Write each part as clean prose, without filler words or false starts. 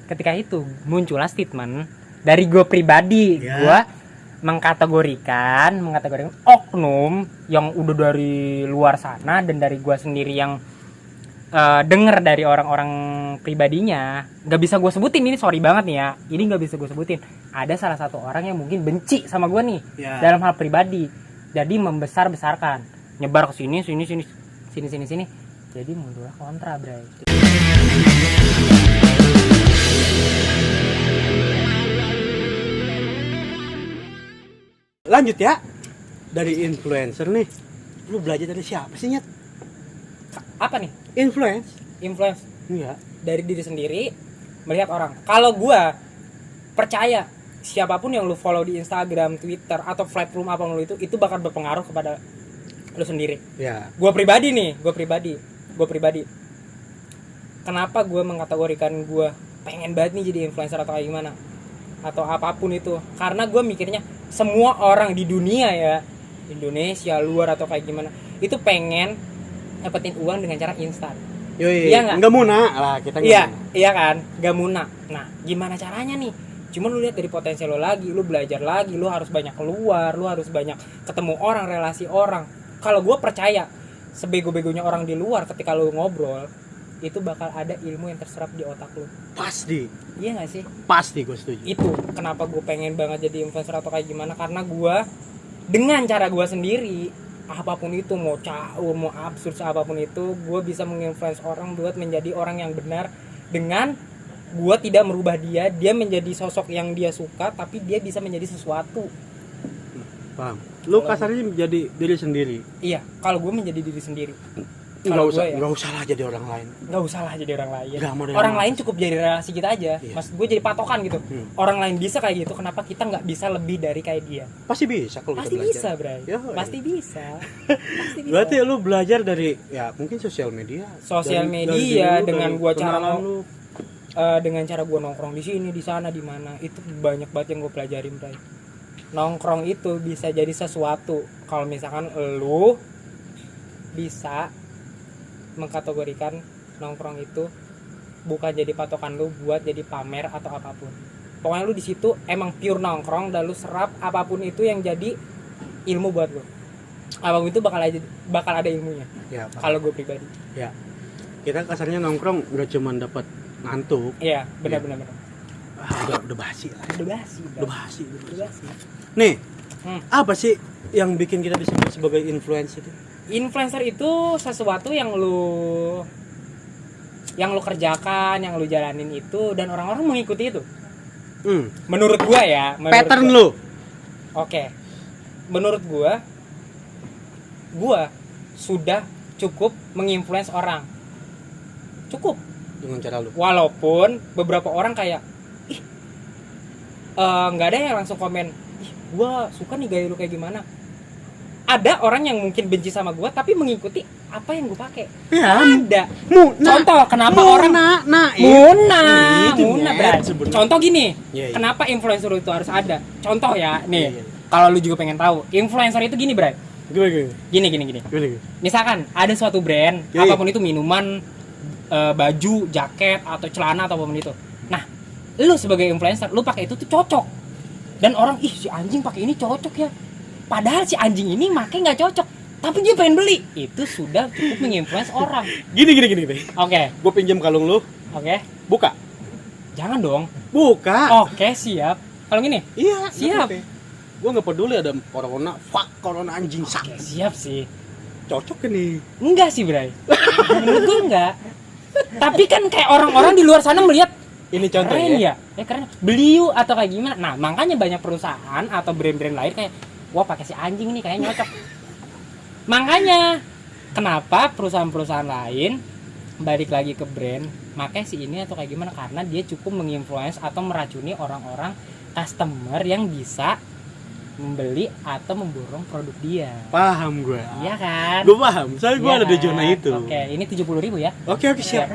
ketika itu muncullah statement dari gue pribadi, gue mengkategorikan oknum yang udah dari luar sana dan dari gue sendiri yang denger dari orang-orang pribadinya. Gak bisa gue sebutin ini, sorry banget nih ya, ini gak bisa gue sebutin. Ada salah satu orang yang mungkin benci sama gue nih dalam hal pribadi, jadi membesar-besarkan, nyebar ke sini. Jadi muncullah kontra, bray. Lanjut ya, dari influencer nih, lu belajar dari siapa sih, Nyet? Apa nih? Influence. Iya. Dari diri sendiri, melihat orang. Kalau gue percaya siapapun yang lu follow di Instagram, Twitter, atau platform apa lu itu bakal berpengaruh kepada lu sendiri. Ya. Gue pribadi. Kenapa gue mengkategorikan gue pengen banget nih jadi influencer atau kayak gimana? Atau apapun itu, karena gue mikirnya semua orang di dunia ya, Indonesia, luar atau kayak gimana, itu pengen dapetin uang dengan cara instan. Iya nggak muna lah kita. Iya kan, nggak muna. Nah, gimana caranya nih? Cuman lu lihat dari potensi lo lagi, lu belajar lagi, lu harus banyak keluar, lu harus banyak ketemu orang, relasi orang. Kalau gue percaya, sebego-begonya orang di luar, ketika lu ngobrol, itu bakal ada ilmu yang terserap di otak lu. Pasti. Iya nggak sih? Pasti, gue setuju. Itu kenapa gue pengen banget jadi influencer atau kayak gimana, karena gue dengan cara gue sendiri, apapun itu, mau caur, mau absurd, apapun itu, gue bisa menginfluence orang buat menjadi orang yang benar, dengan gue tidak merubah dia menjadi sosok yang dia suka, tapi dia bisa menjadi sesuatu. Paham. Lu kasarnya menjadi diri sendiri. Iya, kalau gue menjadi diri sendiri. Nggak usah lah jadi orang lain. Orang lain cukup jadi relasi kita aja. Iya. Maksud gue jadi patokan gitu. Orang lain bisa kayak gitu, kenapa kita nggak bisa lebih dari kayak dia? Pasti bisa kalau kita belajar. Bisa, Bray. Pasti bisa. Berarti lu belajar dari ya mungkin sosial media. Dari dengan gua dengan cara gua nongkrong di sini, di sana, di mana, itu banyak banget yang gua pelajarin, Bray. Nongkrong itu bisa jadi sesuatu. Kalau misalkan lu bisa mengkategorikan nongkrong itu bukan jadi patokan lu buat jadi pamer atau apapun. Pokoknya lu di situ emang pure nongkrong dan lu serap apapun itu yang jadi ilmu buat lu. Apapun itu bakal ada ilmunya. Ya, kalau gue pribadi. Ya. Kita kasarnya nongkrong udah cuman dapat ngantuk. Iya, benar. Udah basi lah. Udah basi. Nih, apa sih yang bikin kita disebut sebagai influencer itu? Influencer itu sesuatu yang lu kerjakan, yang lu jalanin itu, dan orang-orang mengikuti itu. Menurut gua ya, pattern lu. Oke. Menurut gua sudah cukup menginfluence orang. Cukup dengan cara lu. Walaupun beberapa orang kayak nggak ada yang langsung komen, gua suka nih gaya lu kayak gimana. Ada orang yang mungkin benci sama gue tapi mengikuti apa yang gue pakai. Ya, ada. Contoh kenapa orang Muna berarti. Contoh gini, kenapa influencer itu harus ada? Contoh ya, nih. Kalau lu juga pengen tahu, influencer itu gini, Bray. Gini. Misalkan ada suatu brand, apapun itu, minuman, baju, jaket atau celana atau apapun itu. Nah, lu sebagai influencer, lu pakai itu tuh cocok. Dan orang, si anjing pakai ini cocok ya. Padahal si anjing ini makanya nggak cocok, tapi dia pengen beli. Itu sudah cukup menginfluence orang. Gini. Oke. Gue pinjam kalung lu. Oke. Buka. Jangan dong. Buka. Oke, siap. Kalung ini? Iya. Siap. Gue nggak peduli ada corona anjing. Oke, siap sih. Cocok nih. Enggak sih, Bray. Menurut gue enggak. Tapi kan kayak orang-orang di luar sana melihat ini contoh keren ya. Keren. Beli yuk atau kayak gimana. Nah, makanya banyak perusahaan atau brand-brand lain kayak, wah pakai si anjing nih kayaknya nyocok. Makanya kenapa perusahaan-perusahaan lain balik lagi ke brand pakai si ini atau kayak gimana, karena dia cukup menginfluence atau meracuni orang-orang customer yang bisa membeli atau memborong produk dia. Paham gue. Iya kan? Gue paham. Soalnya gue ada di zona itu. Oke, ini 70.000 ya. Oke, siap.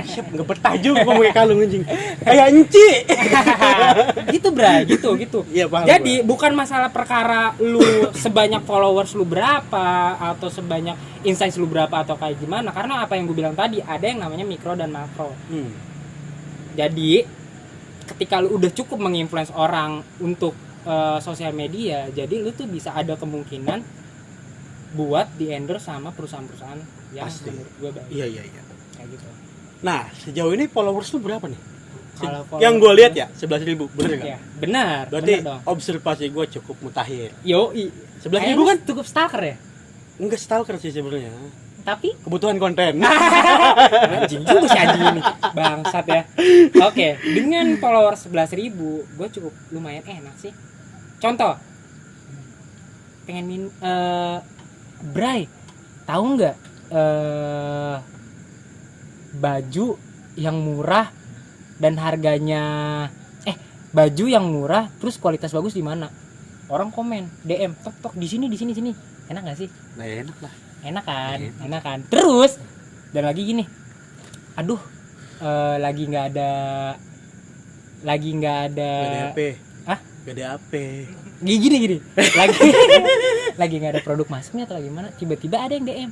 Siap, nggak betah juga gue pakai kalung anjing. Kayak enci. Gitu, Bray, gitu. Iya, paham. Jadi bukan masalah perkara lu sebanyak followers lu berapa atau sebanyak insights lu berapa atau kayak gimana, karena apa yang gue bilang tadi, ada yang namanya mikro dan makro. Jadi ketika lu udah cukup menginfluence orang untuk sosial media, jadi lu tuh bisa ada kemungkinan buat di endorse sama perusahaan-perusahaan yang Pasti. menurut gue baik. Iya. Kayak gitu. Nah, sejauh ini followers lu berapa nih? Kalau Yang gue lihat ya 11.000, bener nggak? ya, benar. Berarti benar dong. observasi gue cukup mutakhir. Yoi. 11.000 kan? cukup stalker ya? Enggak stalker sih sebenarnya. Tapi Kebutuhan konten. anjing juga si anjing ini. Bangsat ya. Oke, dengan followers 11.000, gue cukup lumayan enak sih. Contoh. Pengen Bray, tahu nggak baju yang murah dan harganya baju yang murah terus kualitas bagus di mana? Orang komen, DM, tok di sini. Enak nggak sih? Nah, enak lah. Enak kan. Terus dan lagi gini. Aduh, lagi nggak ada PDAP. Hah? PDAP. Gini. Lagi nggak ada produk masknya atau gimana? Tiba-tiba ada yang DM.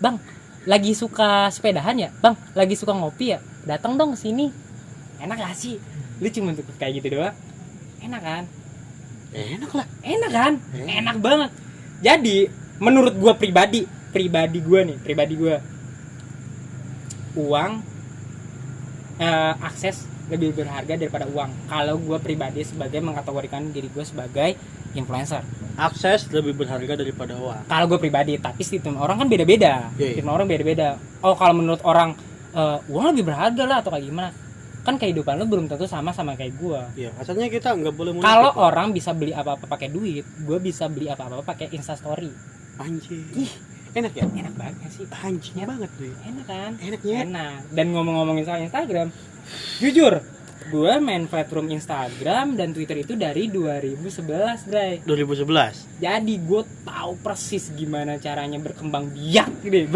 Bang, lagi suka sepedahan ya? Bang, lagi suka ngopi ya? Datang dong ke sini. Enak gak sih? Lu cuma untuk kayak gitu doang. Enak kan? Enak lah. Enak kan? Enak banget. Jadi, menurut gua pribadi gua uang akses lebih berharga daripada uang. Kalau gua pribadi sebagai mengkategorikan diri gua sebagai influencer. Akses lebih berharga daripada uang. Kalau gue pribadi, tapi sistem orang kan beda-beda. Iya. Sistem orang beda-beda. Oh, kalau menurut orang uang lebih berharga lah atau kayak gimana? Kan kehidupan lu belum tentu sama kayak gue. Iya, asalnya kita nggak boleh munafik. Kalau orang bisa beli apa-apa pakai duit, gue bisa beli apa-apa pakai Instastory. Anjing. Ih, Enak ya? enak banget sih. Anjing banget tuh. Enak kan? Enaknya. Enak. Dan ngomong-ngomongin soal Instagram, jujur, gue main platform Instagram dan Twitter itu dari 2011, Bray. 2011. Jadi gue tahu persis gimana caranya berkembang biak nih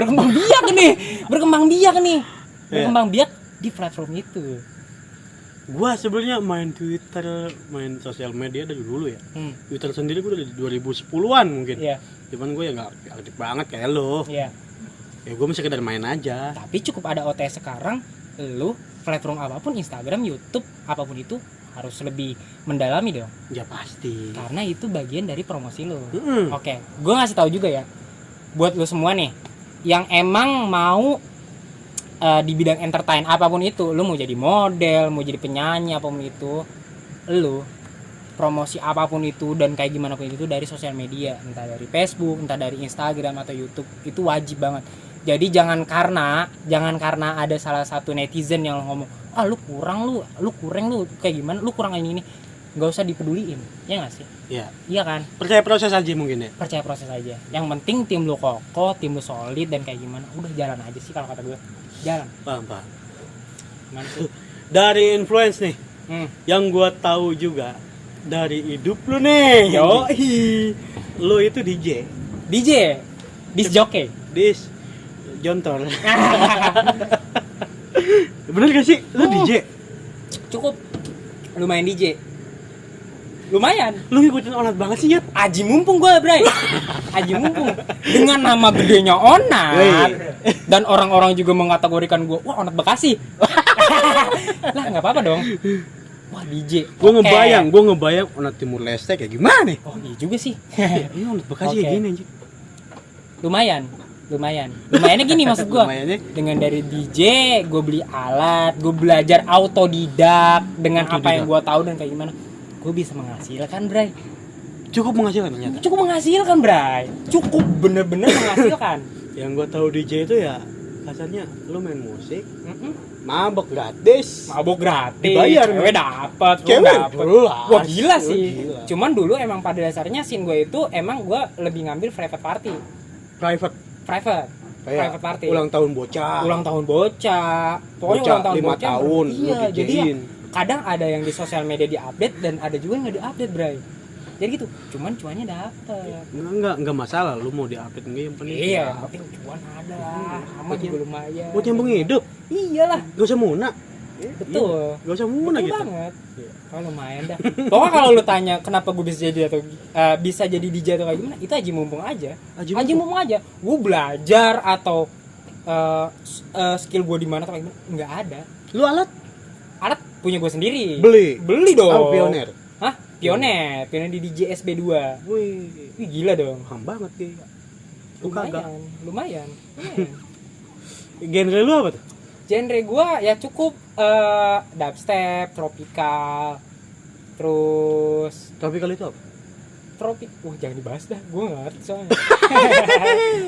di platform itu. Gua sebenarnya main Twitter, main sosial media dari dulu ya. Twitter sendiri gua dari 2010-an mungkin. Iya. Cuman gue ya nggak aktif banget kayak lo. Iya. Ya gue masih sekedar main aja. Tapi cukup ada OTS sekarang, lu platform apapun, Instagram, YouTube, apapun itu harus lebih mendalami dong. Ya pasti. Karena itu bagian dari promosi lu. Mm-mm. Oke, gue ngasih tahu juga ya, buat lu semua nih, yang emang mau di bidang entertain apapun itu, lu mau jadi model, mau jadi penyanyi apapun itu, lu promosi apapun itu dan kayak gimana pun itu dari sosial media, entah dari Facebook, entah dari Instagram atau YouTube, itu wajib banget. Jadi jangan karena ada salah satu netizen yang ngomong, lu kurang kayak gimana, lu kurang ini, nggak usah dipeduliin, ya nggak sih? Iya kan? Percaya proses aja mungkin ya. Percaya proses aja. Yang penting tim lu kokoh, tim lu solid dan kayak gimana, udah jalan aja sih kalau kata gue. Jalan. Paham. Gimana sih? Dari influence nih, yang gua tahu juga dari hidup lu nih. Lu itu DJ, disc jockey. dis jontor. Bener gak sih lu DJ? Cukup lumayan DJ. Lumayan. Lu ngikutin Onat banget sih ya. Aji mumpung gue, Bray. Aji mumpung. Dengan nama gedenya Onat. Dan orang-orang juga mengkategorikan gue, wah Onat Bekasi. Lah nggak apa-apa dong. Wah DJ. Gue ngebayang Onat Timur Leste kayak gimana nih? Oh iya juga sih. Ini Onat Bekasi kayak gini anjing. Lumayannya gini maksud gue. Dengan dari DJ, gue beli alat, gue belajar autodidak dengan apa yang gue tahu dan kayak gimana. Gue bisa menghasilkan, Bray. Cukup menghasilkan ternyata. Cukup menghasilkan, Bray. Cukup bener-bener menghasilkan. Yang gue tahu DJ itu ya kasarnya lu main musik, mabok gratis. Dibayar, cewek dapat, wah gila sih. Gila. Cuman dulu emang pada dasarnya scene gue itu emang gue lebih ngambil private party. Private Party. Ulang tahun bocah. Pokoknya ulang tahun 5 bocah. tahun. Iya, jadi ya, kadang ada yang di sosial media diupdate dan ada juga yang nggak diupdate, Bray. Jadi gitu. Cuman cuannya dapet. Enggak masalah lu mau diupdate enggak, yang penting. Iya, yang penting cuan ada. Sama juga lumayan. Buat nyambung hidup. Iyalah. Gak usah muna. Betul. Gak usah muna gitu. Banget. Oh, lumayan dah. Pokoknya kalau lu tanya kenapa gue bisa jadi atau bisa jadi DJ atau kayak gimana, itu aja mumpung aja. Aja mumpung aja. Gue belajar atau skill gue di mana atau kayak gimana enggak ada. Lu alat? alat punya gue sendiri. Beli dong. Oh, Pioneer. Hah? Pioneer di DJ SB2. Wih, Gila dong. paham banget dia. Lu kagak. Lumayan. Genre lu apa tuh? Genre gua ya cukup dubstep, tropical. Terus Tropical itu apa? jangan dibahas dah, gue gak ngerti soalnya.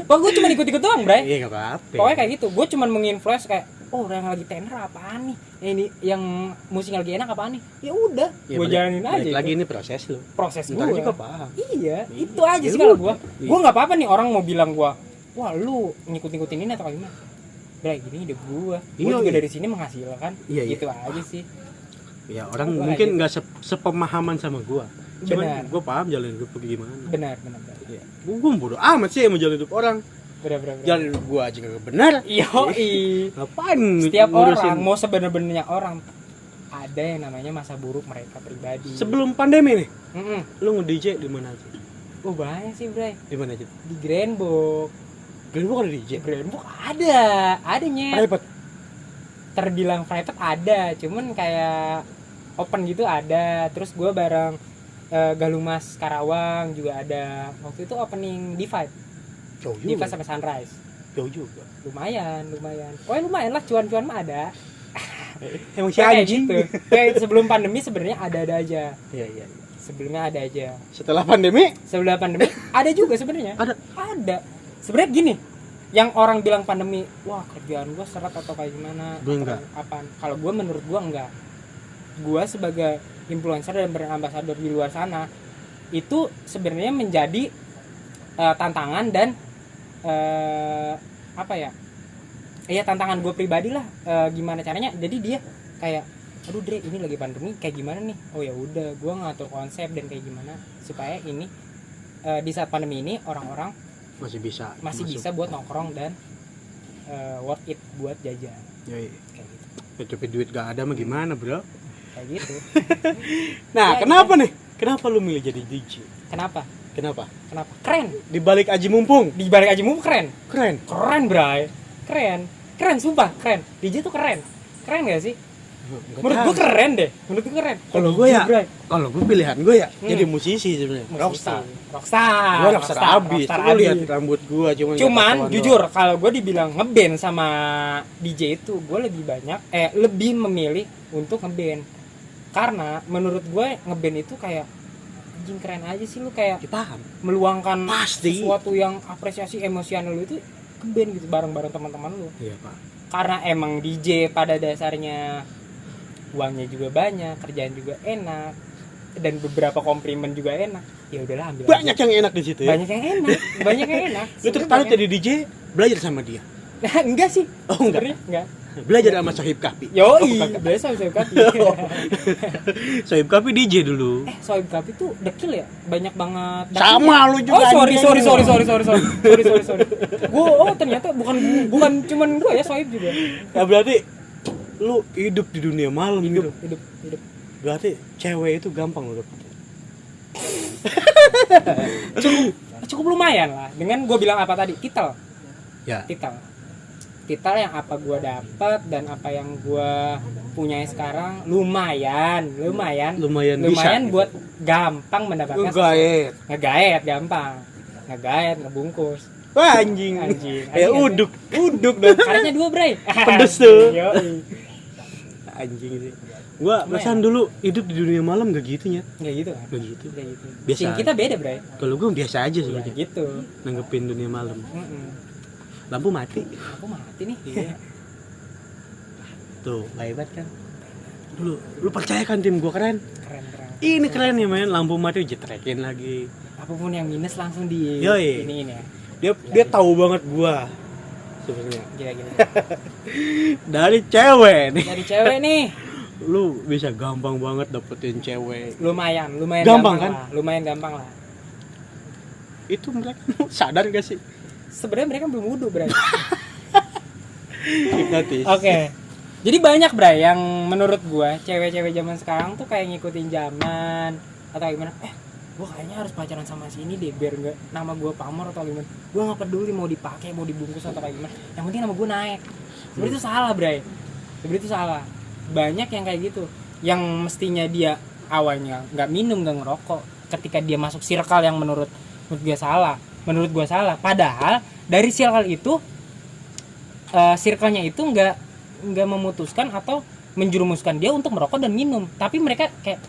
Kok gue cuma ikut-ikut doang, Bray. Iya, gak apa-apa. Pokoknya kayak gitu, gue cuma menginfluence kayak, oh yang lagi tenar apaan nih, ini yang musik lagi enak apaan nih, ya udah, Ya, gue jalanin aja. Lagi ini proses lu. Proses gue. Ntar juga paham. Iya, itu aja sih kalau gue. Iya. Gue nggak apa-apa nih orang mau bilang gue, wah lu ngikut-ngikutin ini atau kayak gimana. Bray, gini hidup gue juga dari sini menghasilkan, gitu aja sih. Ya orang mungkin nggak sepemahaman sama gue. Cuman gue paham jalan hidup gimana. Benar. Ya. Gue bodo amat sih mau jalan hidup orang. Benar. Jalan hidup gue aja gak benar. Yoi. Ngapain? Setiap ngurusin? orang mau sebenar-benarnya orang ada yang namanya masa buruk mereka pribadi. Sebelum pandemi nih, lu nge-DJ di mana aja? Oh banyak sih, Bray. Di mana aja? Di Grandbook. Grandbook ada DJ? Grandbook adanya. Private? Terbilang private ada, cuman kayak open gitu ada. Terus gue bareng Galumas Karawang juga ada. Waktu itu opening Divide. Jauh juga. Divide sampai Sunrise. Jauh juga. Lumayan. Oh lumayan lah, cuan-cuan mah ada. Emang si Kayak anjing. gitu. Kayak sebelum pandemi sebenarnya ada aja. Iya. Sebelumnya ada aja. Setelah pandemi ada juga sebenarnya. Ada. Sebenarnya gini, yang orang bilang pandemi, wah kerjaan gue seret atau kayak gimana? Enggak. Apaan? Kalau gue menurut gue enggak. Gue sebagai influencer dan brand ambassador di luar sana itu sebenarnya menjadi tantangan dan apa ya? Iya tantangan gue pribadi lah. Gimana caranya? Jadi dia kayak, aduh Dre ini lagi pandemi kayak gimana nih? Oh ya udah, gue ngatur konsep dan kayak gimana supaya ini di saat pandemi ini orang-orang masih bisa buat nongkrong dan worth it buat jajan. Yoi. Kayak gitu. Ya, tapi duit gak ada mah gimana, bro? Kayak gitu. Nah, ya, kenapa gitu. nih? Kenapa lu milih jadi DJ? Kenapa? Keren. Di balik Aji Mumpung. Di balik aja mumpu keren. Keren, Bray. Keren sumpah, keren. DJ tuh keren. Keren gak sih? Menurut gue keren deh. Kalau gue ya, kalau gue pilihan gue ya jadi musisi sebenarnya. Rockstar. Gue rockstar abis. Lu lihat rambut gue cuman jujur kalau gue dibilang ngeband sama DJ itu gue lebih memilih untuk ngeband. Karena menurut gue ngeband itu kayak anjing keren aja sih, lu kayak paham meluangkan pasti sesuatu yang apresiasi emosional lu itu ke band gitu bareng-bareng teman-teman lu. Iya, Pak. Karena emang DJ pada dasarnya uangnya juga banyak, kerjaan juga enak, dan beberapa komplimen juga enak. Ya udahlah ambil banyak aja. Yang enak di situ ya. Banyak yang enak. Lu tertarik jadi DJ, belajar sama dia? Enggak sih. Oh, enggak. Belajar sama Sohib Kapi. Belajar sama Sohib Kapi. Sohib Kapi DJ dulu. Sohib Kapi tuh dekil ya, banyak banget. Sama lu juga. Oh sorry. Gua ternyata bukan cuman gua ya, Sohib juga. Ya berarti lu hidup di dunia malam hidup. Berarti cewek itu gampang lu dapet. cukup lumayan lah. Dengan gua bilang apa tadi? Titel. Ya. Titel yang apa gue dapat dan apa yang gue punya sekarang lumayan bisa, buat gampang mendapatkan ngegaet gampang ngebungkus. Wah anjing. Ya uduk dong caranya 2 Bray. Pedes tuh. Anjing sih. Gua pesan dulu hidup di dunia malam gak gitu ya. Gak gitu. Biasa. Kita beda Bray. Kalau gue biasa aja sebenarnya. Gitu. Nanggepin dunia malam. Lampu mati nih. Iya. Tuh hebat kan. Lu percaya kan tim gua keren. Ini keren ya men, lampu mati jetrekin lagi. Apapun yang minus langsung di ini ya. Dia tahu banget gua sebenarnya. Gila. Dari cewek nih. Lu bisa gampang banget dapetin cewek. Lumayan gampang kan? Lumayan gampang lah. Itu mereka sadar gak sih? Sebenarnya mereka belum wudhu, Bray. Hipnotis. Oke. Jadi banyak, Bray, yang menurut gua cewek-cewek zaman sekarang tuh kayak ngikutin zaman atau gimana? Gua kayaknya harus pacaran sama sini deh biar enggak nama gua pamor atau gimana. Gua enggak peduli mau dipakai, mau dibungkus atau kayak gimana. Yang penting nama gua naik. Sebenarnya itu salah, Bray. banyak yang kayak gitu, yang mestinya dia awalnya nggak minum nggak ngerokok, ketika dia masuk circle yang menurut gue salah, padahal dari circle itu circle-nya itu nggak memutuskan atau menjerumuskan dia untuk merokok dan minum, tapi mereka kayak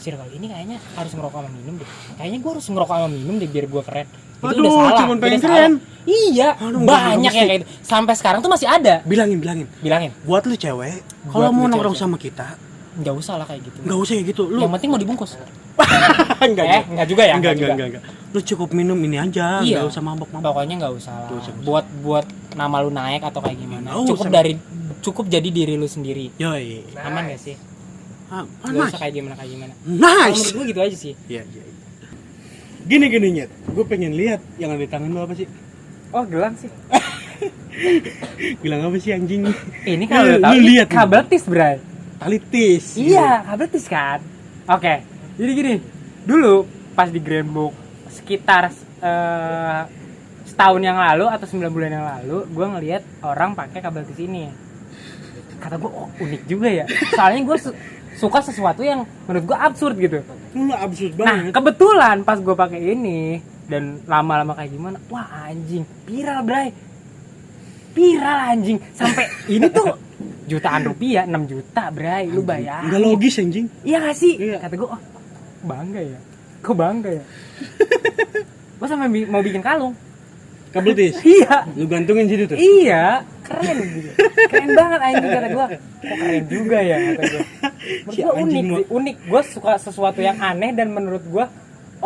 circle ini kayaknya harus merokok sama minum deh, kayaknya gue harus ngerokok sama minum deh biar gue keren. Itu udah salah, cuman pengen keren. Iya, banyak yang kayak gitu. Sampai sekarang tuh masih ada. Bilangin. Buat lu cewek, kalau mau nongkrong sama kita, enggak usah lah kayak gitu. Enggak usah kayak gitu. Lu yang penting mau dibungkus. enggak juga ya. Enggak. Lu cukup minum ini aja, iya. enggak usah mabok-mabok. Pokoknya enggak usah lah. Buat nama lu naik atau kayak gimana. Cukup jadi diri lu sendiri. Yoi. Aman enggak sih? Enggak usah kayak gimana. Nice. Menurut gue gitu aja sih. Iya. Gini Nyet, gue pengen lihat yang ada di tangan lu apa sih? Oh, gelang sih. Gelang apa sih anjing? Ini kalau tahu lihat kabel tis, Bray. Tali tis. Iya, kabel tis kan. Oke. Jadi gini, dulu pas di Grand Book sekitar setahun yang lalu atau 9 bulan yang lalu, gue ngelihat orang pakai kabel tis ini. Kata gue, oh unik juga ya. Soalnya gue suka sesuatu yang menurut gue absurd gitu. Lu absurd banget. Nah, kebetulan pas gue pakai ini dan lama-lama kayak gimana, wah anjing, viral Bray. Viral anjing. Sampai ini tuh jutaan rupiah, 6 juta Bray, lu bayar. Enggak logis anjing. Iya gak sih? Iya. Kata gue, oh bangga ya. Kok bangga ya? Gue sampai mau bikin kalung. Kabel tis? Iya. Lu gantungin situ tuh? Iya, keren gitu. Keren banget anjing, kata gue. Kok keren juga ya, kata gue. Menurut gue unik. Gue suka sesuatu yang aneh dan menurut gue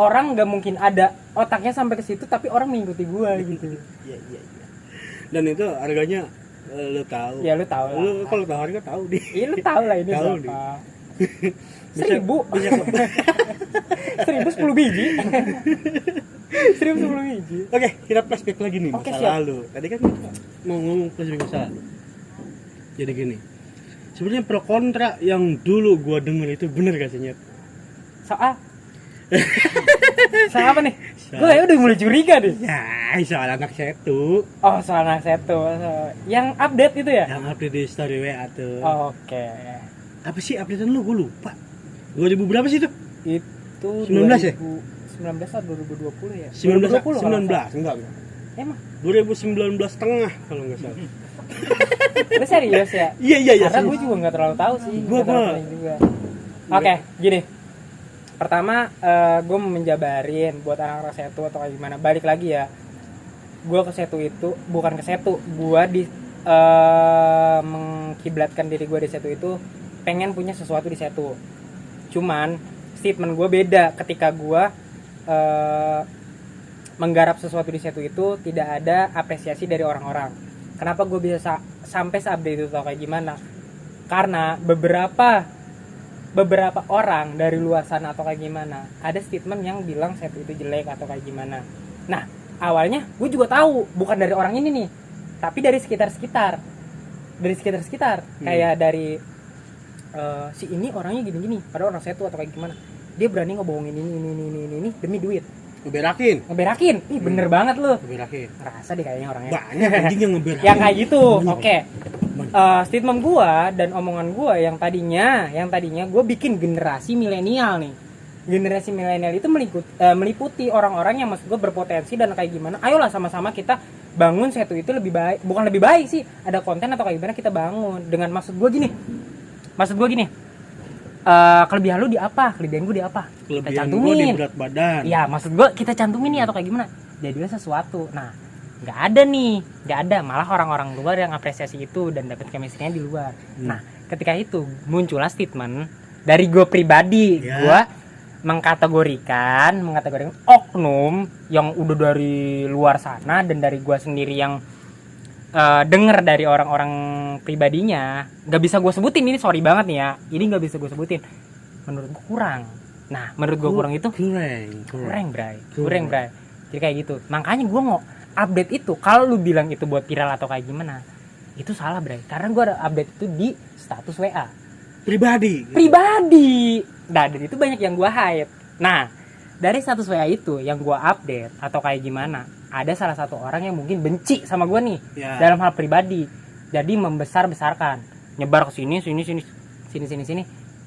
orang nggak mungkin ada otaknya sampai ke situ, tapi orang mengikuti gue gitu. Iya. Dan itu harganya lu tahu. Ya lu tahu lah. Lu kalau tahu harga tahu deh. Iya lu tahu lah ini tahu berapa. 1.000. Bisa 1.000 10 biji. 1.010 biji. Oke, kita flashback lagi nih Oke, masa siap. lalu. Tadi kan kita mau ngomong flashback masa lalu. Jadi gini. Sebenarnya pro kontra yang dulu gua denger itu bener gak sih, Nyet? Soal apa nih? Gue udah mulai curiga deh. Ya, soal anak setu. Oh, soal anak setu. Yang update itu ya? Yang update di story WA tuh. Oke. Apa sih updatean lu? Gua lupa. 2000 berapa sih itu? Itu 19 ya? 19 atau 2020 ya? 19 enggak. Emang? 2019 tengah kalau enggak salah. Lu serius ya? Iya. Karena gue juga nggak terlalu tahu sih. Gua juga. Oke, gini. Pertama, gue mau menjabarin buat anak-anak setu atau kayak gimana. Balik lagi ya. Gue ke setu itu bukan ke setu. Gue mengkiblatkan diri gue di setu itu pengen punya sesuatu di setu. Cuman statement gue beda ketika gue menggarap sesuatu di setu itu tidak ada apresiasi dari orang-orang. Kenapa gue bisa sampai seupdate itu atau kayak gimana? Karena beberapa orang dari luar sana atau kayak gimana ada statement yang bilang setu itu jelek atau kayak gimana. Nah awalnya gue juga tahu bukan dari orang ini nih, tapi dari sekitar kayak dari si ini orangnya gini-gini, padahal orang setu atau kayak gimana, dia berani ngebohongin ini demi duit. Ngeberakin. Ih bener banget lu. Ngeberakin. Ngerasa deh kayaknya orangnya. Banyak anjing yang ngeberakin. Yang kayak gitu. Oke. Statement gua dan omongan gua yang tadinya gua bikin generasi milenial nih. Generasi milenial itu meliputi orang-orang yang maksud gua berpotensi dan kayak gimana. Ayolah sama-sama kita bangun setu itu lebih baik. Bukan lebih baik sih. Ada konten atau kayak gimana kita bangun. Dengan maksud gua gini. Kelebihan lu di apa? Kelebihan gue di apa? Kelebihan gue di berat badan. Ya maksud gue kita cantumin nih atau kayak gimana? Jadilah sesuatu. Nah nggak ada malah orang-orang luar yang apresiasi itu dan dapat chemistry-nya di luar. Nah ketika itu muncullah statement dari gue pribadi. Gue mengkategorikan oknum yang udah dari luar sana dan dari gue sendiri yang denger dari orang-orang pribadinya. Gak bisa gue sebutin ini, sorry banget nih ya, ini gak bisa gue sebutin. Menurut gue kurang. Nah menurut gue kurang itu kurang bray. Jadi kayak gitu. Makanya gue mau update itu. Kalau lu bilang itu buat viral atau kayak gimana, itu salah bray. Karena gue ada update itu di status WA pribadi. Nah dan itu banyak yang gue hide. Nah dari status WA itu yang gue update atau kayak gimana, ada salah satu orang yang mungkin benci sama gue nih dalam hal pribadi. Jadi membesar-besarkan, nyebar ke sini. sini.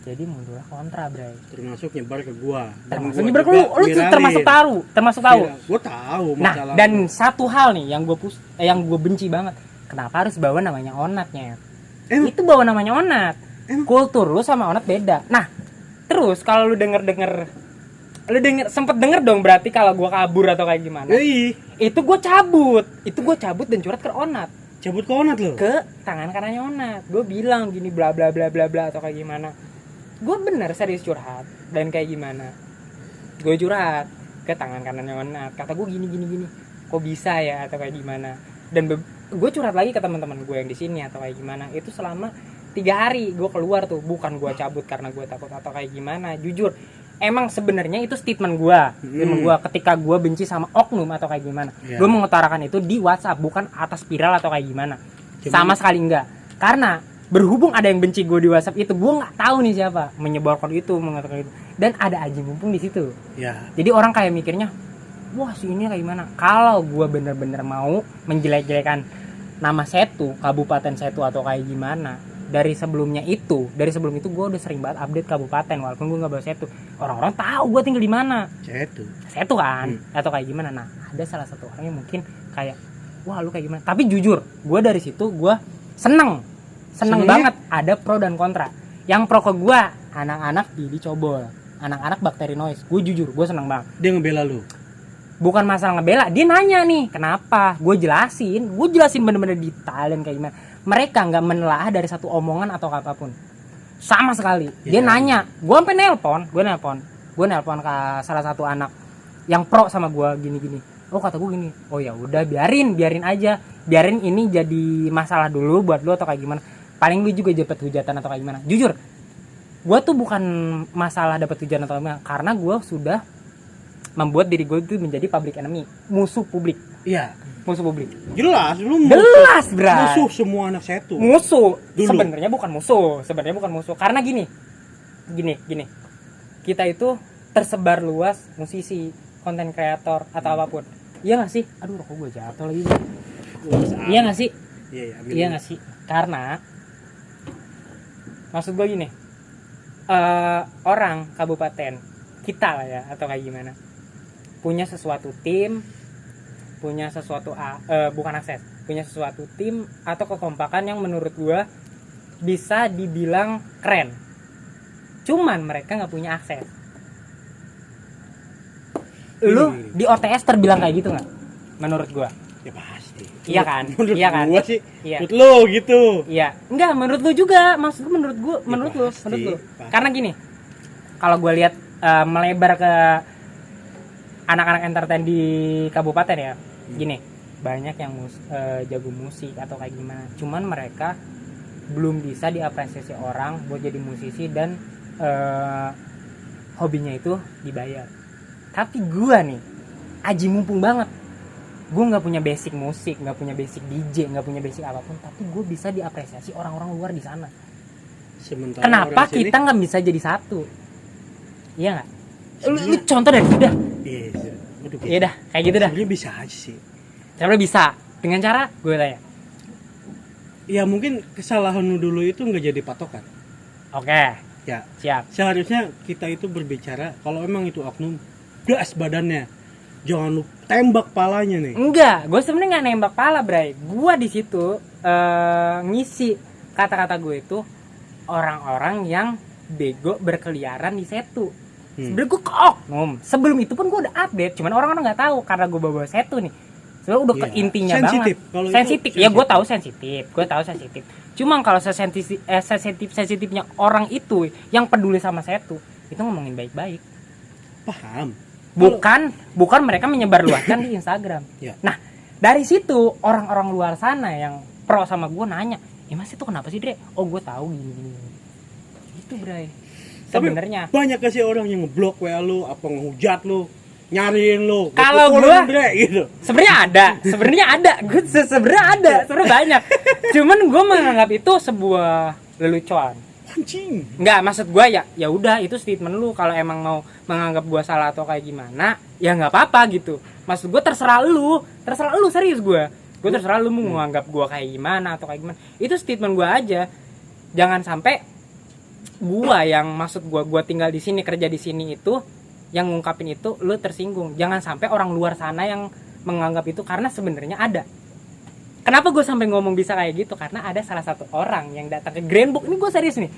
Jadi mundurlah kontra, Bray. Termasuk nyebar ke gua. Termasuk nyebar ke lu tuh termasuk tahu. Gua tahu Nah, masalah. dan satu hal nih yang gue benci banget. Kenapa harus bawa namanya Onatnya? Itu bawa namanya Onat. Kultur lu sama Onat beda. Nah, terus kalau lu denger sempet denger dong berarti kalau gua kabur atau kayak gimana? Itu gua cabut dan curhat ke Onat. Cabut ke Onat lo? Ke tangan kanannya Onat. Gue bilang gini bla bla bla bla bla atau kayak gimana. Gue bener serius curhat dan kayak gimana. Gue curhat ke tangan kanannya Onat. Kata gue gini. Kok bisa ya atau kayak gimana? Dan gue curhat lagi ke teman-teman gue yang di sini atau kayak gimana. Itu selama 3 hari gue keluar tuh, bukan gue cabut karena gue takut atau kayak gimana. Jujur, emang sebenarnya itu statement gue ketika gue benci sama oknum atau kayak gimana. Gue mengutarakan itu di WhatsApp, bukan atas viral atau kayak gimana. Sama sekali enggak. Karena berhubung ada yang benci gue di WhatsApp itu, gue nggak tahu nih siapa menyebarkan itu, mengatakan itu, dan ada Aji Mumpung di situ. Jadi orang kayak mikirnya, wah si ini kayak gimana. Kalau gue bener-bener mau menjelek-jelekan nama Setu, Kabupaten Setu atau kayak gimana, dari sebelum itu gue udah sering banget update kabupaten walaupun gue nggak bawa Setu. Orang-orang tahu gue tinggal di mana. Setu kan atau kayak gimana. Nah, ada salah satu orang yang mungkin kayak, wah lu kayak gimana. Tapi jujur, gue dari situ gue seneng banget. Ada pro dan kontra. Yang pro ke gue anak-anak dicobol, anak-anak bakteri noise. Gue jujur, gue seneng banget. Dia ngebela lu? Bukan masalah ngebela, dia nanya nih kenapa. Gue jelasin bener-bener detail dan kayak gimana. Mereka nggak menelaah dari satu omongan atau apapun sama sekali. Dia nanya, gue sampai nelpon ke salah satu anak yang pro sama gue gini. Oh kata gue gini, oh ya udah biarin aja, biarin ini jadi masalah dulu buat lu atau kayak gimana. Paling lu juga dapat hujatan atau kayak gimana. Jujur, gue tuh bukan masalah dapat hujatan atau gimana, karena gue sudah membuat diri gue itu menjadi public enemy, musuh publik. Musuh publik. Jelas, bro. Musuh semua anak Setu. Musuh. Sebenarnya bukan musuh. Karena gini. Kita itu tersebar luas, musisi, konten kreator atau apapun. Iya nggak sih? Aduh, rokok gue jatuh lagi. Iya nggak sih? Iya nggak sih? Karena maksud gue gini. Orang kabupaten kita lah ya atau kayak gimana, punya sesuatu tim, punya sesuatu punya sesuatu tim atau kekompakan yang menurut gua bisa dibilang keren. Cuman mereka nggak punya akses. Lu di OTS terbilang kayak gitu nggak? Menurut gua. Ya pasti. Iya kan? Gua sih. Iya. Menurut lo gitu. Iya. Enggak, menurut lu juga. Maksud gua menurut lu. Karena gini. Kalau gua lihat melebar ke anak-anak entertain di kabupaten ya, gini, banyak yang jago musik atau kayak gimana, cuman mereka belum bisa diapresiasi orang buat jadi musisi dan hobinya itu dibayar. Tapi gua nih Aji Mumpung banget, gua nggak punya basic musik, nggak punya basic DJ, nggak punya basic apapun, tapi gua bisa diapresiasi orang-orang luar di sana. Sementara kenapa kita nggak bisa jadi satu? Iya nggak? Lu contoh dari itu dah. Iya dah, kayak gitu dah. Sebenarnya bisa aja sih. Sebenarnya bisa. Dengan cara gue tanya. Ya mungkin kesalahan lu dulu itu nggak jadi patokan. Oke. Ya. Siap. Seharusnya kita itu berbicara kalau emang itu oknum, gas badannya. Jangan lu tembak palanya nih. Enggak, gue sebenarnya nggak nembak pala, Bray. Gue di situ ngisi kata-kata gue itu orang-orang yang bego berkeliaran di Setu. Sebenarnya gue ke oknum. Sebelum itu pun gue udah update, cuman orang-orang nggak tahu karena gue bawa Setu nih. Sebenarnya udah ke intinya banget. Sensitif. Ya gue tahu sensitif. Cuma kalau sensitifnya orang itu yang peduli sama Setu, itu ngomongin baik-baik. Paham. Bukan mereka menyebarluaskan di Instagram. Nah, dari situ orang-orang luar sana yang pro sama gue nanya, Mas itu kenapa sih, Dre? Oh, gue tahu gini. Itu, Bray. Sebenarnya banyak kasih orang yang ngeblok WA lu, apa ngehujat lu, nyariin lu. Kalau gue gitu. Sebenarnya ada. Gue sebenarnya banyak. Cuman gue menganggap itu sebuah lelucon. Anjing. Enggak, maksud gue ya udah itu statement lu. Kalau emang mau menganggap gue salah atau kayak gimana, ya nggak apa-apa gitu. Maksud gue terserah lu serius gue terserah lu mau menganggap gue kayak gimana atau kayak gimana. Itu statement gue aja. Jangan sampai gua yang maksud gua tinggal di sini, kerja di sini itu yang ngungkapin itu lu tersinggung. Jangan sampai orang luar sana yang menganggap itu, karena sebenarnya ada. Kenapa gue sampai ngomong bisa kayak gitu? Karena ada salah satu orang yang datang ke Grandbook, ini gue serius nih,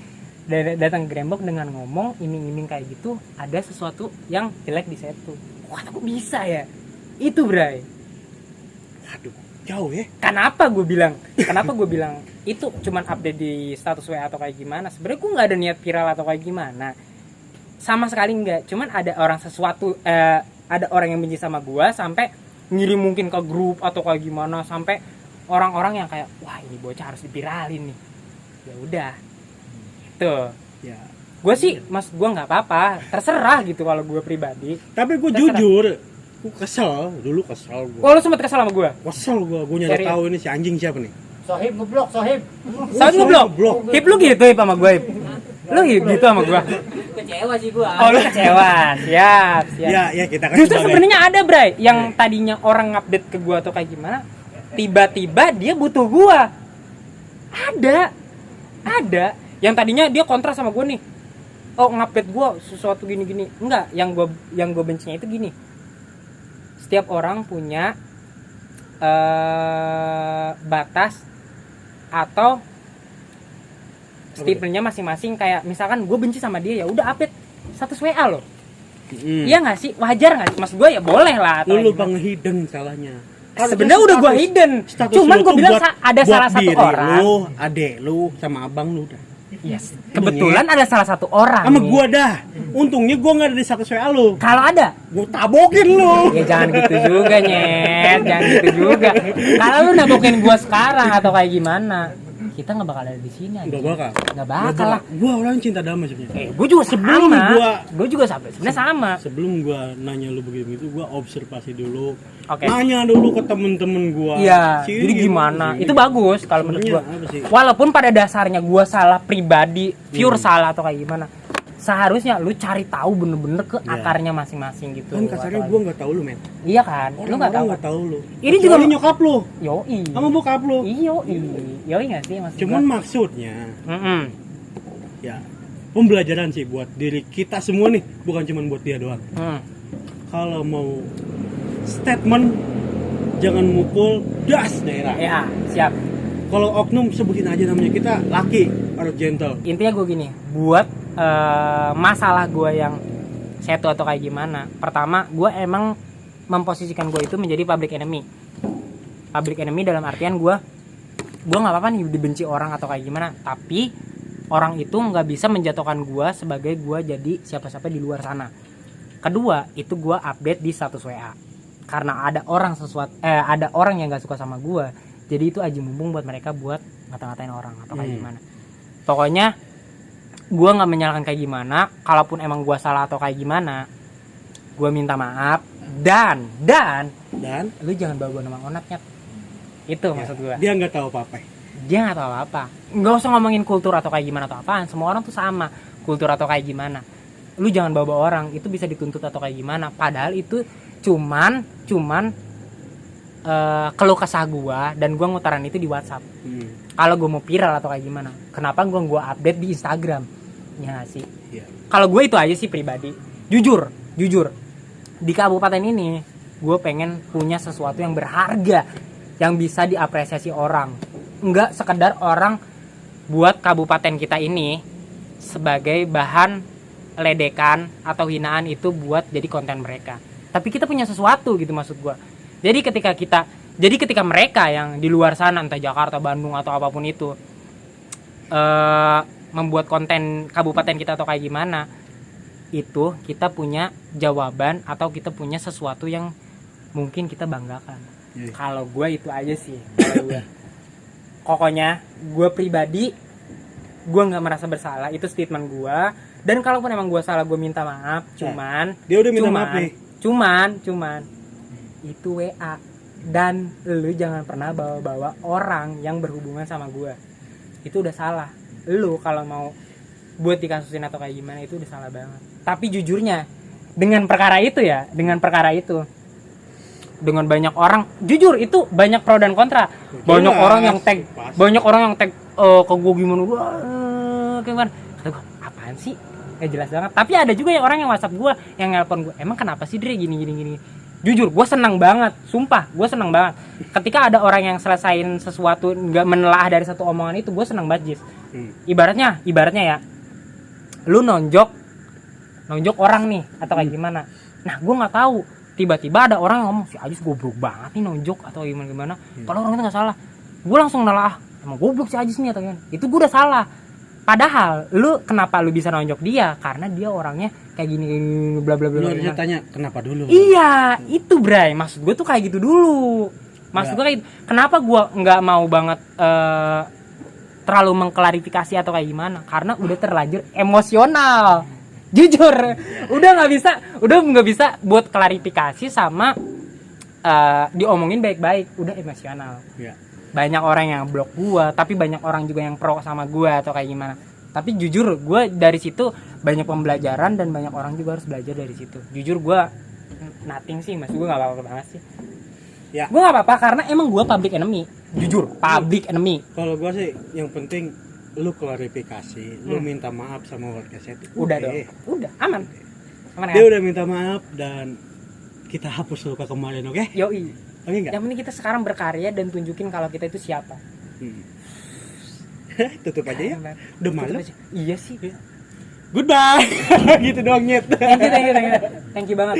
datang ke Grandbook dengan ngomong iming-iming kayak gitu, ada sesuatu yang jelek di situ. Wah, kok bisa ya? Itu Bray. Aduh, jauh ya. Kenapa gue bilang itu cuman update di status WA atau kayak gimana? Sebenarnya gue nggak ada niat viral atau kayak gimana, sama sekali nggak. Cuman ada ada orang yang benci sama gue sampai ngirim mungkin ke grup atau kayak gimana, sampai orang-orang yang kayak wah ini bocah harus diviralin nih. Ya udah, itu. Ya. Gue sih, mas gue nggak apa-apa, terserah gitu kalau gue pribadi. Tapi gue jujur, gue kesel gue. Oh, lu sempet kesel sama gue? Kesel gue nyari tahu ini si anjing siapa nih. Sohib ngeblok, Sohib. Sohib ngeblok. Hip lu gitu ya sama gue. Lu gitu sama gue. Kecewa sih gua. Oh, lu kecewa. Siap. Ya kita kan Justru sebenarnya ada, Bray, yang tadinya orang ngupdate ke gua atau kayak gimana, tiba-tiba dia butuh gua. Ada. Yang tadinya dia kontra sama gua nih. Oh, ngupdate gua sesuatu gini-gini. Enggak, yang gua bencinya itu gini. Setiap orang punya batas atau statementnya masing-masing. Kayak misalkan gue benci sama dia, ya udah update status WA loh. Iya nggak sih, wajar nggak sih? Mas gue ya boleh lah. Lu bang hidden salahnya. Sebenarnya udah gue hidden, cuman gue bilang ada salah satu orang. Lu, adek lu, sama abang lu dah. Yes. Kebetulan ada salah satu orang. Sama gua dah. Untungnya gua nggak ada di status WA lu. Kalau ada, gua tabokin lu. Ya jangan gitu juga nyet, jangan gitu juga. Kalau lu nabokin gua sekarang atau kayak gimana, kita nggak bakal ada di sini. Nggak bakal lah. Gua orang cinta damai sebenarnya. Gua juga sebelum sama. Gua juga sebenarnya sama. Sebelum gua nanya lu begitu, gua observasi dulu. Okay. Nanya dulu ke temen-temen gua. Iya. Jadi gimana? Itu bagus kalau menurut gua. Walaupun pada dasarnya gua salah pribadi, pure salah atau kayak gimana, seharusnya lu cari tahu bener-bener ke akarnya masing-masing gitu. Kan kasarnya gua nggak tahu lu, men. Iya kan? Lu nggak tahu lu. Ini juga nyokap lu. Yoi. Sama bokap lu. Yoi nggak sih maksudnya? Cuman maksudnya. Ya, pembelajaran sih buat diri kita semua nih, bukan cuman buat dia doang. Kalau mau statement jangan mukul das daerah. Ya, siap. Kalau oknum sebutin aja namanya, kita laki harus gentle. Intinya gue gini, buat masalah gue yang setu atau kayak gimana. Pertama, gue emang memposisikan gue itu menjadi public enemy. Public enemy dalam artian gue nggak apa-apa nih dibenci orang atau kayak gimana, tapi orang itu nggak bisa menjatuhkan gue sebagai gue jadi siapa-siapa di luar sana. Kedua, itu gue update di status WA. Karena ada orang yang nggak suka sama gue, jadi itu aji mumpung buat mereka buat ngata-ngatain orang atau kayak gimana. Pokoknya gue nggak menyalahkan kayak gimana. Kalaupun emang gue salah atau kayak gimana, gue minta maaf. Dan lu jangan bawa nama onatnya. Itu maksud gue. Dia nggak tahu apa-apa. Nggak usah ngomongin kultur atau kayak gimana atau apaan. Semua orang tuh sama kultur atau kayak gimana. Lu jangan bawa orang, itu bisa dituntut atau kayak gimana. Padahal itu cuman keluh kesah gua, dan gua ngutaran itu di WhatsApp. Kalau gua mau viral atau kayak gimana, kenapa gua update di Instagram? Ya sih. Kalau gue itu aja sih pribadi. Jujur di kabupaten ini gue pengen punya sesuatu yang berharga, yang bisa diapresiasi orang. Enggak sekedar orang buat kabupaten kita ini sebagai bahan ledekan atau hinaan itu buat jadi konten mereka. Tapi kita punya sesuatu gitu maksud gue. Jadi ketika mereka yang di luar sana, entah Jakarta, Bandung atau apapun itu, membuat konten kabupaten kita atau kayak gimana, itu kita punya jawaban atau kita punya sesuatu yang mungkin kita banggakan. Kalau gue itu aja sih. Pokoknya gue pribadi, gue nggak merasa bersalah, itu statement gue. Dan kalaupun emang gue salah, gue minta maaf. Cuman dia udah minta maaf nih. Cuman itu WA, dan lu jangan pernah bawa-bawa orang yang berhubungan sama gue. Itu udah salah. Lu kalau mau buat dikasusin atau kayak gimana, itu udah salah banget. Tapi jujurnya dengan perkara itu, dengan banyak orang, jujur itu banyak pro dan kontra. Banyak orang yang tag ke gue gimana, kayak gimana, kata gue, apaan sih, nggak jelas banget. Tapi ada juga yang orang yang WhatsApp gue, yang nelpon gue, emang kenapa sih Dre gini. Jujur gue senang banget, sumpah gue senang banget ketika ada orang yang selesain sesuatu, nggak menelaah dari satu omongan itu. Gue senang banget, Jis. Ibaratnya ya, lu nonjok orang nih atau kayak gimana. Nah gue nggak tahu, tiba-tiba ada orang yang ngomong si Ajis goblok banget nih nonjok atau gimana. Kalau orang itu nggak salah, gue langsung nelaah, emang goblok si Ajis nih atau gimana. Itu gue udah salah. Padahal kenapa lu bisa nonjok dia? Karena dia orangnya kayak gini bla bla bla. Lu harusnya tanya kenapa dulu. Iya, itu Bray. Maksud gue tuh kayak gitu dulu. Maksud gue kayak gitu. Kenapa gue nggak mau banget terlalu mengklarifikasi atau kayak gimana? Karena udah terlanjur emosional. Jujur, udah nggak bisa buat klarifikasi sama diomongin baik-baik. Udah emosional. Ya. Banyak orang yang blok gua, tapi banyak orang juga yang pro sama gua atau kayak gimana. Tapi jujur gua dari situ banyak pembelajaran dan banyak orang juga harus belajar dari situ. Jujur gua nothing sih, mas, gua nggak apa-apa banget sih. Ya. Gua nggak apa-apa karena emang gua public enemy. Jujur, public enemy. Kalau gua sih yang penting lu klarifikasi, lu minta maaf sama warga set. Udah dong, udah aman. Aman Dia kan? udah minta maaf dan kita hapus luka kemarin, oke? Yoi. Oke enggak? Yang penting kita sekarang berkarya dan tunjukin kalau kita itu siapa. Tutup aja ya. Udah malam. Iya sih. Goodbye. Gitu doang nyet. Thank you banget.